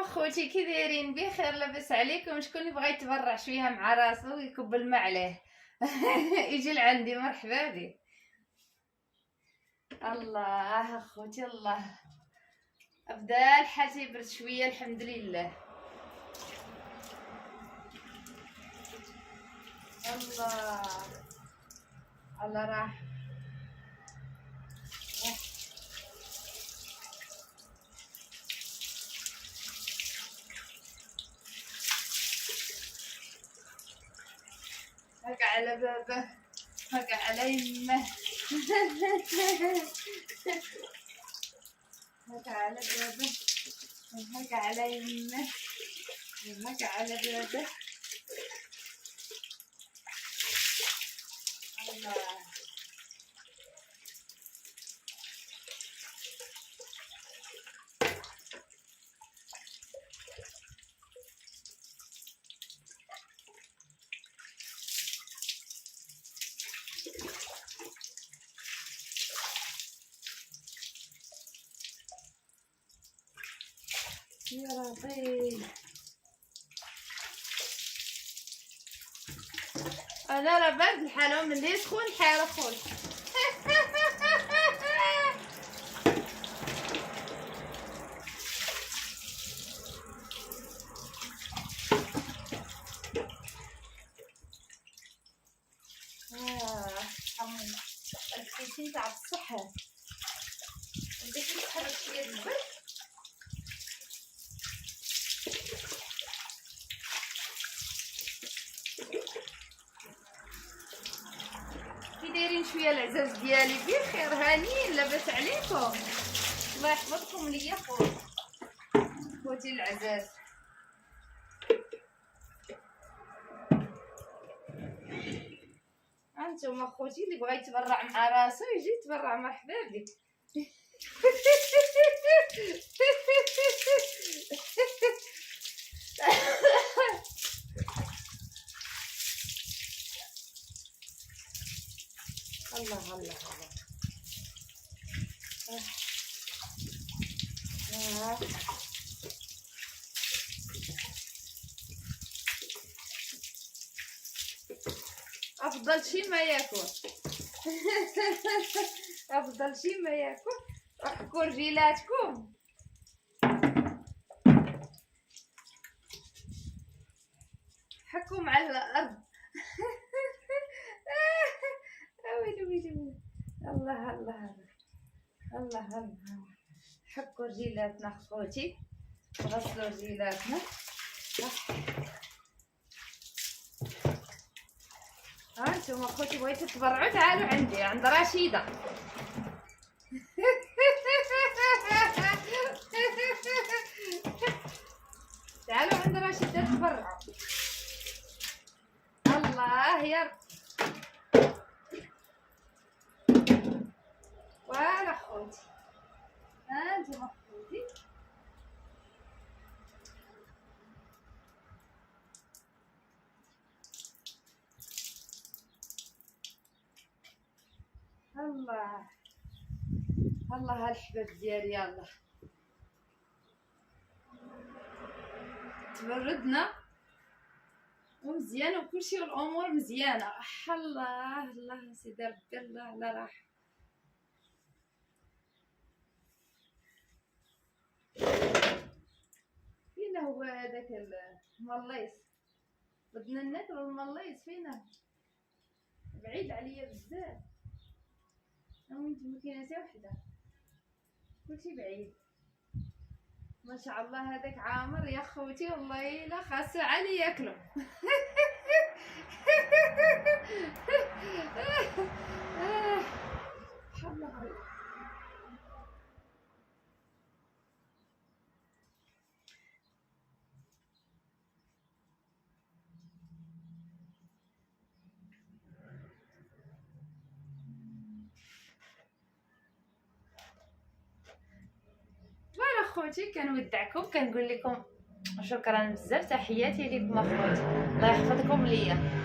اخوتي كي دايرين؟ بخير لاباس عليكم؟ شكون اللي بغا يتبرع شويه مع راسو ويكب الماء عليه؟ يجي لعندي، مرحبا به. الله اخوتي الله، بدا الحال تيبرد شويه الحمد لله. الله الله راح هكا على بابه، هكا على يمه. هكا على بابه، هكا على يمه، هكا على بابه. الله يا ربي، انا راه بارد الحال وملي سخون الحال اخويا. حموم الكيسين تاع الصحة، بديت نتحرك شويه البرد. كي دايرين شويه العزاز ديالي؟ بخير هانيين لاباس عليكم؟ الله يحفظكم ليا خوتي العزاز. هانتوما خوتي اللي بغا يتبرع مع راسو يجي يتبرع، مرحبا بك. الله الله الله. افضل شي ما ياكل. افضل شي ما ياكل. احكوا رجيلاتكم. حكوا مع الارض. ويلي ويلي. الله الله الله الله. حكوا رجيلاتنا خوتي، غسلوا رجيلاتنا. هانتوما خوتي بغيتو تبرعوا تعالوا عندي عند رشيدة. تعالوا عند رشيدة تبرعوا. الله يا رب. فوالا خوتي، هانتوما خوتي الله الله الحباب ديالي. يلا تبردنا ومزيان وكلشي والامور مزيانه. الله الله سيدي ربي، الله على راحه. فين هو هذاك المليص؟ بدنا ناكلو المليص. فينه؟ بعيد عليا بزاف. وانت مكاينه حتى وحده، كلشي بعيد. ما شاء الله هذاك عامر يا خوتي، والله الا خاصو علي ياكلو. خوتي كنودعكم، كنقول لكم شكرا بزاف، تحياتي لكم اخوتي، الله يحفظكم ليا.